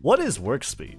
What is work speed?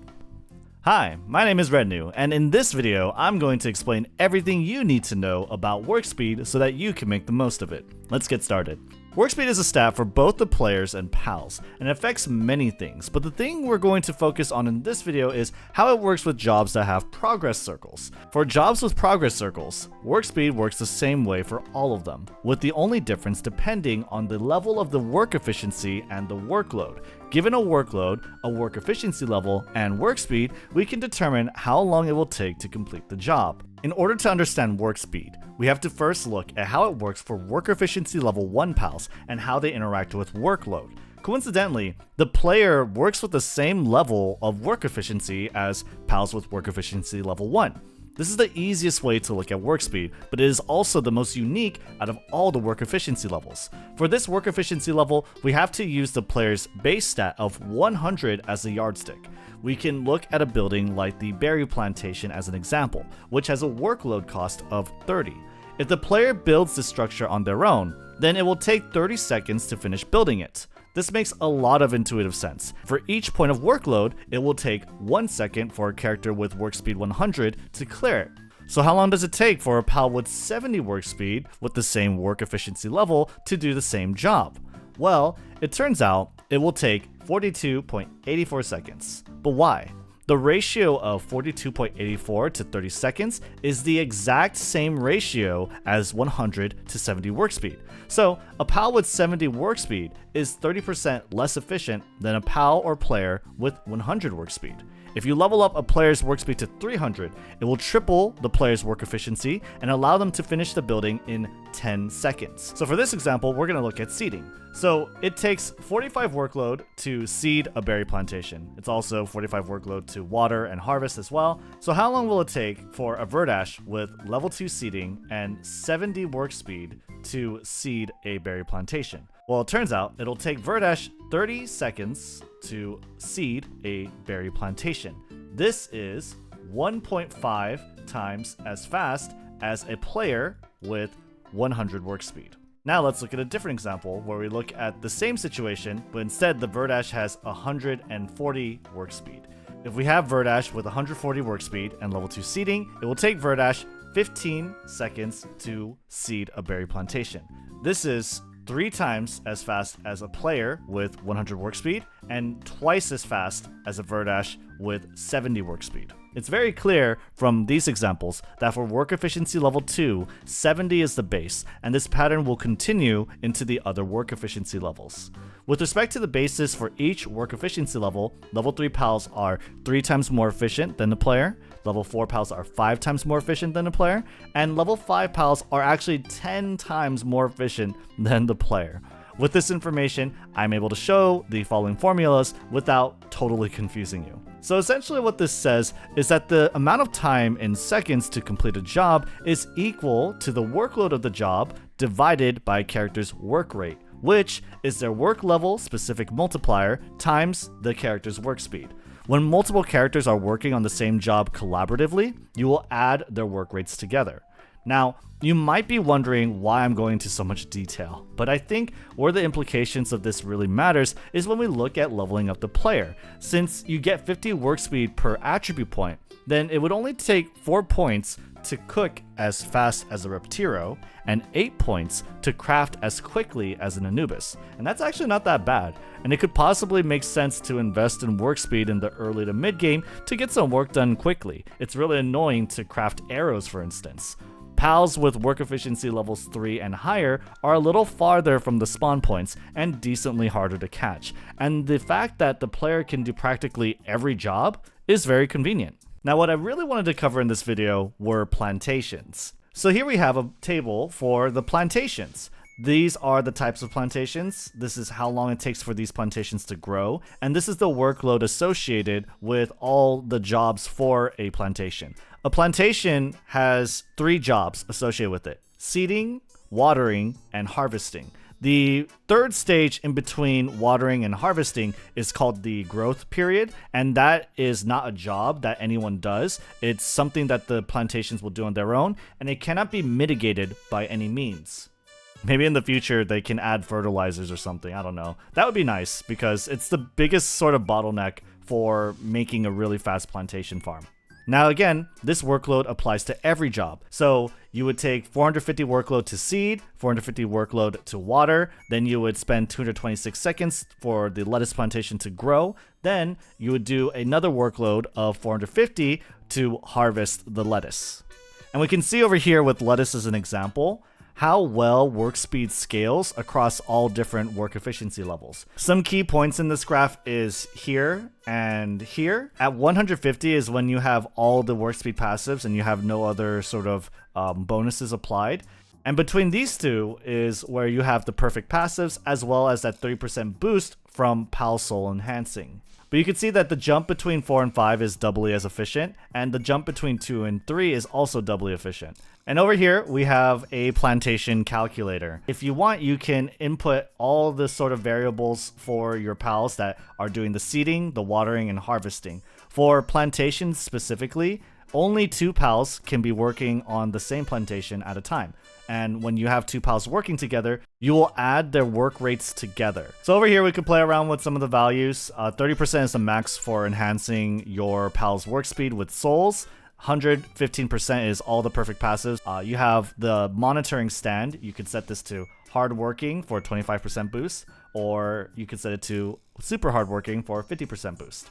Hi, my name is Rednew, and in this video, I'm going to explain everything you need to know about work speed so that you can make the most of it. Let's get started. Work speed is a stat for both the players and pals, and it affects many things, but the thing we're going to focus on in this video is how it works with jobs that have progress circles. For jobs with progress circles, work speed works the same way for all of them, with the only difference depending on the level of the work efficiency and the workload. Given a workload, a work efficiency level, and work speed, we can determine how long it will take to complete the job. In order to understand work speed, we have to first look at how it works for work efficiency level 1 pals and how they interact with workload. Coincidentally, the player works with the same level of work efficiency as pals with work efficiency level 1. This is the easiest way to look at work speed, but it is also the most unique out of all the work efficiency levels. For this work efficiency level, we have to use the player's base stat of 100 as the yardstick. We can look at a building like the berry plantation as an example, which has a workload cost of 30. If the player builds the structure on their own, then it will take 30 seconds to finish building it. This makes a lot of intuitive sense. For each point of workload, it will take 1 second for a character with work speed 100 to clear it. So how long does it take for a pal with 70 work speed with the same work efficiency level to do the same job? Well, it turns out it will take 42.84 seconds. But why? The ratio of 42.84 to 30 seconds is the exact same ratio as 100 to 70 work speed. So a pal with 70 work speed is 30% less efficient than a pal or player with 100 work speed. If you level up a player's work speed to 300, it will triple the player's work efficiency and allow them to finish the building in 10 seconds. So for this example, we're going to look at seeding. So it takes 45 workload to seed a berry plantation. It's also 45 workload to water and harvest as well. So how long will it take for a Verdash with level 2 seeding and 70 work speed to seed a berry plantation? Well, it turns out it'll take Verdash 30 seconds to seed a berry plantation. This is 1.5 times as fast as a player with 100 work speed. Now let's look at a different example where we look at the same situation, but instead the Verdash has 140 work speed. If we have Verdash with 140 work speed and level 2 seeding, it will take Verdash 15 seconds to seed a berry plantation. This is 3 times as fast as a player with 100 work speed and twice as fast as a Verdash with 70 work speed. It's very clear from these examples that for work efficiency level 2, 70 is the base, and this pattern will continue into the other work efficiency levels. With respect to the basis for each work efficiency level, level 3 pals are 3 times more efficient than the player, level 4 pals are 5 times more efficient than the player, and level 5 pals are actually 10 times more efficient than the player. With this information, I'm able to show the following formulas without totally confusing you. So essentially what this says is that the amount of time in seconds to complete a job is equal to the workload of the job divided by a character's work rate, which is their work level specific multiplier times the character's work speed. When multiple characters are working on the same job collaboratively, you will add their work rates together. Now, you might be wondering why I'm going into so much detail, but I think where the implications of this really matters is when we look at leveling up the player. Since you get 50 work speed per attribute point, then it would only take 4 points to cook as fast as a Reptiro and 8 points to craft as quickly as an Anubis. And that's actually not that bad, and it could possibly make sense to invest in work speed in the early to mid game to get some work done quickly. It's really annoying to craft arrows, for instance. Pals with work efficiency levels 3 and higher are a little farther from the spawn points and decently harder to catch, and the fact that the player can do practically every job is very convenient. Now what I really wanted to cover in this video were plantations. So here we have a table for the plantations. These are the types of plantations, this is how long it takes for these plantations to grow, and this is the workload associated with all the jobs for a plantation. A plantation has 3 jobs associated with it: seeding, watering, and harvesting. The third stage in between watering and harvesting is called the growth period, and that is not a job that anyone does. It's something that the plantations will do on their own, and it cannot be mitigated by any means. Maybe in the future they can add fertilizers or something, I don't know. That would be nice because it's the biggest sort of bottleneck for making a really fast plantation farm. Now again, this workload applies to every job. So you would take 450 workload to seed, 450 workload to water, then you would spend 226 seconds for the lettuce plantation to grow, then you would do another workload of 450 to harvest the lettuce. And we can see over here with lettuce as an example, how well work speed scales across all different work efficiency levels. Some key points in this graph is here and here. At 150 is when you have all the work speed passives and you have no other sort of bonuses applied. And between these two is where you have the perfect passives as well as that 30% boost from Pal Soul Enhancing. But you can see that the jump between 4 and 5 is doubly as efficient, and the jump between 2 and 3 is also doubly efficient. And over here, we have a plantation calculator. If you want, you can input all the sort of variables for your pals that are doing the seeding, the watering, and harvesting. For plantations specifically, only 2 pals can be working on the same plantation at a time. And when you have 2 pals working together, you will add their work rates together. So over here, we could play around with some of the values. 30% is the max for enhancing your pal's work speed with souls. 115% is all the perfect passives. You have the monitoring stand. You could set this to hardworking for 25% boost, or you could set it to super hardworking for 50% boost.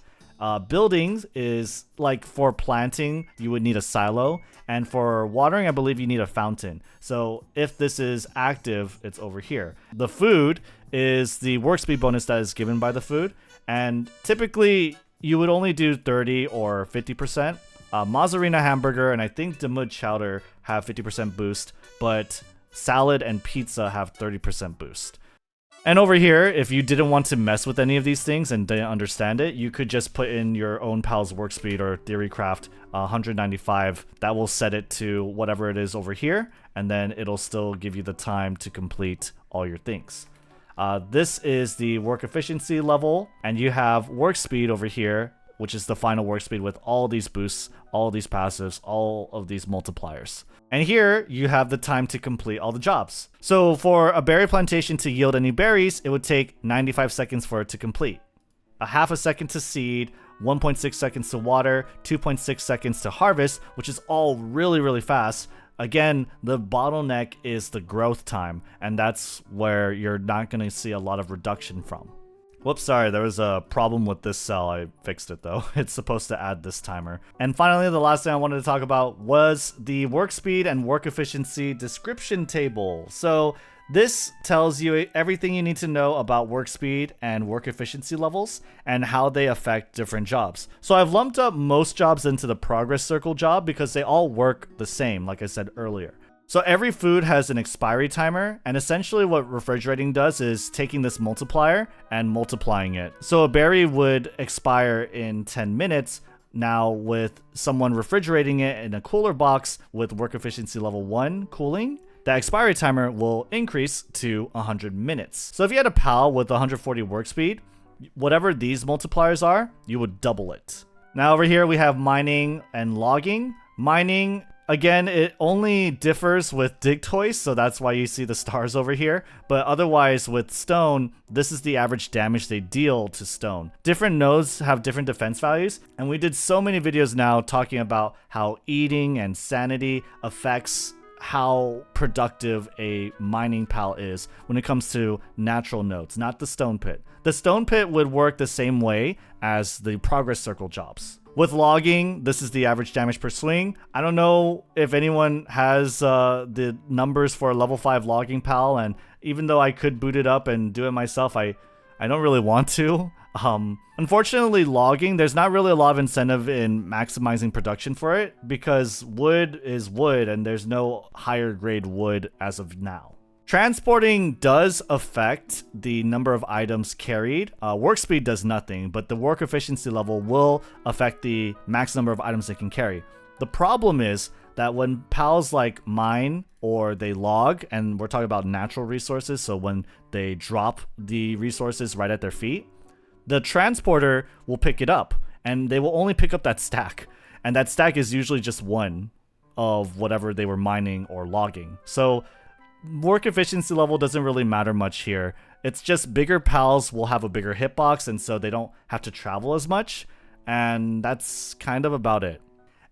Buildings is like for planting, you would need a silo, and for watering, I believe you need a fountain. So if this is active, it's over here. The food is the work speed bonus that is given by the food, and typically you would only do 30 or 50%. Mazzarina hamburger and I think Demud chowder have 50% boost, but salad and pizza have 30% boost. And over here, if you didn't want to mess with any of these things and didn't understand it, you could just put in your own pal's work speed or theorycraft 195. That will set it to whatever it is over here, and then it'll still give you the time to complete all your things. This is the work efficiency level, and you have work speed over here, which is the final work speed with all these boosts, all these passives, all of these multipliers. And here you have the time to complete all the jobs. So for a berry plantation to yield any berries, it would take 95 seconds for it to complete. A half a second to seed, 1.6 seconds to water, 2.6 seconds to harvest, which is all really fast. Again, the bottleneck is the growth time, and that's where you're not going to see a lot of reduction from. Whoops, sorry, there was a problem with this cell. I fixed it though. It's supposed to add this timer. And finally, the last thing I wanted to talk about was the work speed and work efficiency description table. So this tells you everything you need to know about work speed and work efficiency levels and how they affect different jobs. So I've lumped up most jobs into the progress circle job because they all work the same, like I said earlier. So every food has an expiry timer, and essentially what refrigerating does is taking this multiplier and multiplying it. So a berry would expire in 10 minutes. Now with someone refrigerating it in a cooler box with work efficiency level 1 cooling, the expiry timer will increase to 100 minutes. So if you had a pal with 140 work speed, whatever these multipliers are, you would double it. Now over here we have mining and logging. Mining, again, it only differs with dig toys, so that's why you see the stars over here. But otherwise, with stone, this is the average damage they deal to stone. Different nodes have different defense values, and we did so many videos now talking about how eating and sanity affects how productive a mining pal is when it comes to natural nodes, not the stone pit. The stone pit would work the same way as the progress circle jobs. With logging, this is the average damage per swing. I don't know if anyone has the numbers for a level 5 logging pal, and even though I could boot it up and do it myself, I don't really want to. Unfortunately, logging, there's not really a lot of incentive in maximizing production for it because wood is wood and there's no higher grade wood as of now. Transporting does affect the number of items carried. Work speed does nothing, but the work efficiency level will affect the max number of items they can carry. The problem is that when pals like mine or they log, and we're talking about natural resources, so when they drop the resources right at their feet, the transporter will pick it up, and they will only pick up that stack. And that stack is usually just one of whatever they were mining or logging. So work efficiency level doesn't really matter much here. It's just bigger pals will have a bigger hitbox, and so they don't have to travel as much. And that's kind of about it.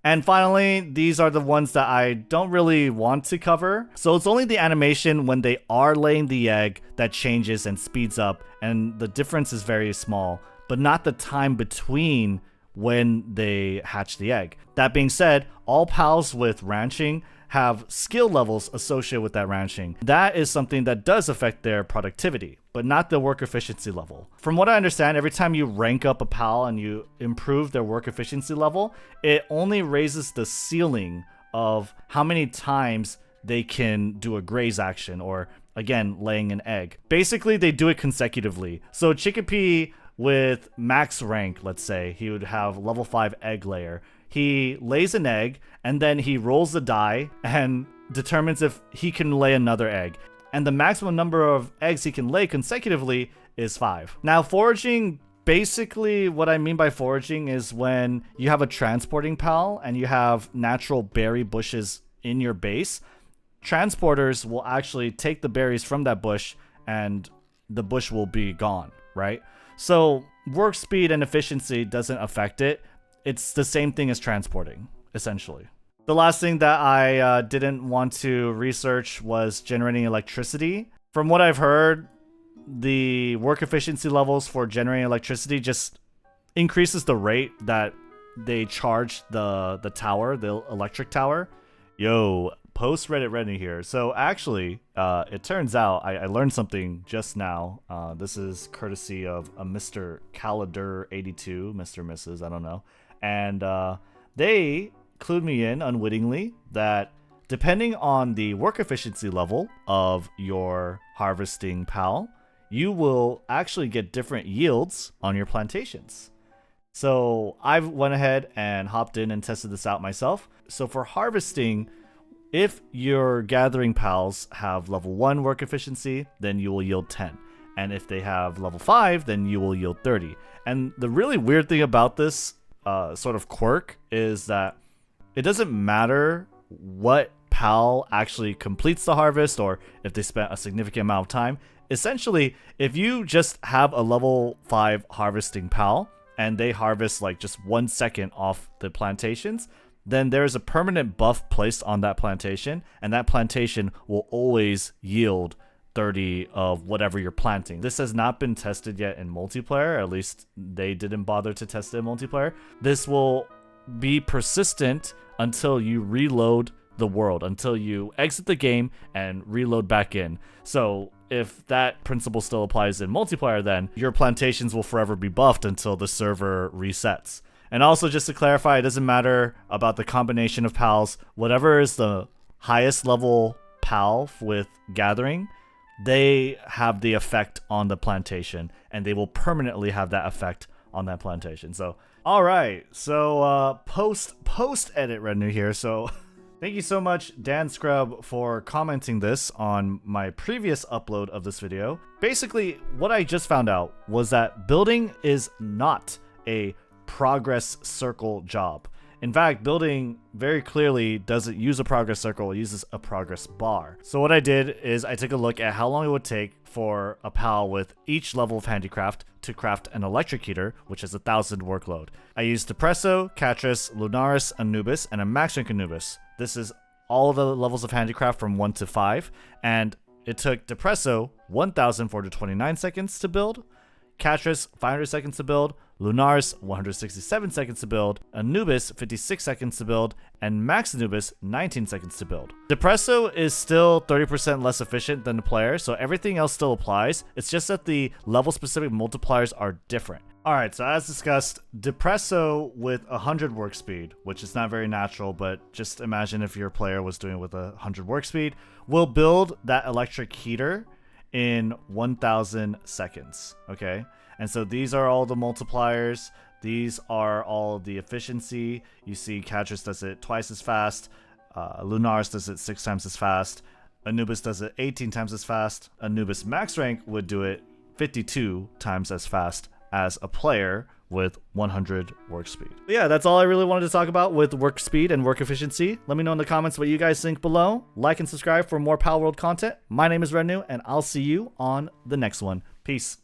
And finally, these are the ones that I don't really want to cover. So it's only the animation when they are laying the egg that changes and speeds up, and the difference is very small, but not the time between when they hatch the egg. That being said, all pals with ranching have skill levels associated with that ranching. That is something that does affect their productivity, but not the work efficiency level. From what I understand, every time you rank up a pal and you improve their work efficiency level, it only raises the ceiling of how many times they can do a graze action, or again, laying an egg. Basically, they do it consecutively. So Chickpea with max rank, let's say, he would have level 5 egg layer. He lays an egg, and then he rolls the die and determines if he can lay another egg. And the maximum number of eggs he can lay consecutively is 5. Now, foraging, basically what I mean by foraging is when you have a transporting pal and you have natural berry bushes in your base, transporters will actually take the berries from that bush and the bush will be gone, right? So work speed and efficiency doesn't affect it. It's the same thing as transporting, essentially. The last thing that I didn't want to research was generating electricity. From what I've heard, the work efficiency levels for generating electricity just increases the rate that they charge the tower, the electric tower. Yo, post Reddit Redney here. So actually, it turns out I learned something just now. This is courtesy of a Mr. Caladur82, Mr. Mrs. I don't know. And they clued me in unwittingly that depending on the work efficiency level of your harvesting pal, you will actually get different yields on your plantations. So I went ahead and hopped in and tested this out myself. So for harvesting, if your gathering pals have level 1 work efficiency, then you will yield 10. And if they have level 5, then you will yield 30. And the really weird thing about this sort of quirk is that it doesn't matter what pal actually completes the harvest or if they spent a significant amount of time. Essentially, if you just have a level 5 harvesting pal and they harvest like just 1 second off the plantations, then there's a permanent buff placed on that plantation, and that plantation will always yield 30 of whatever you're planting. This has not been tested yet in multiplayer, at least they didn't bother to test it in multiplayer. This will be persistent until you reload the world, until you exit the game and reload back in. So if that principle still applies in multiplayer, then your plantations will forever be buffed until the server resets. And also, just to clarify, it doesn't matter about the combination of pals. Whatever is the highest level pal with gathering, they have the effect on the plantation, and they will permanently have that effect on that plantation. So, all right. So, post edit Rednew here. So, thank you so much, Dan Scrub, for commenting this on my previous upload of this video. Basically, what I just found out was that building is not a progress circle job. In fact, building very clearly doesn't use a progress circle, it uses a progress bar. So what I did is I took a look at how long it would take for a pal with each level of handicraft to craft an electric heater, which has 1,000 workload. I used Depresso, Catris, Lunaris, Anubis, and a max rank Anubis. This is all of the levels of handicraft from 1 to 5, and it took Depresso 1,429 seconds to build, Catris 500 seconds to build, Lunaris 167 seconds to build, Anubis 56 seconds to build, and Max Anubis 19 seconds to build. Depresso is still 30% less efficient than the player, so everything else still applies. It's just that the level specific multipliers are different. Alright, so as discussed, Depresso with 100 work speed, which is not very natural, but just imagine if your player was doing it with 100 work speed, will build that electric heater in 1,000 seconds, okay? And so these are all the multipliers. These are all the efficiency. You see Catris does it twice as fast. Lunaris does it 6 times as fast. Anubis does it 18 times as fast. Anubis max rank would do it 52 times as fast as a player with 100 work speed. But yeah, that's all I really wanted to talk about with work speed and work efficiency. Let me know in the comments what you guys think below. Like and subscribe for more Palworld content. My name is Rednew, and I'll see you on the next one. Peace.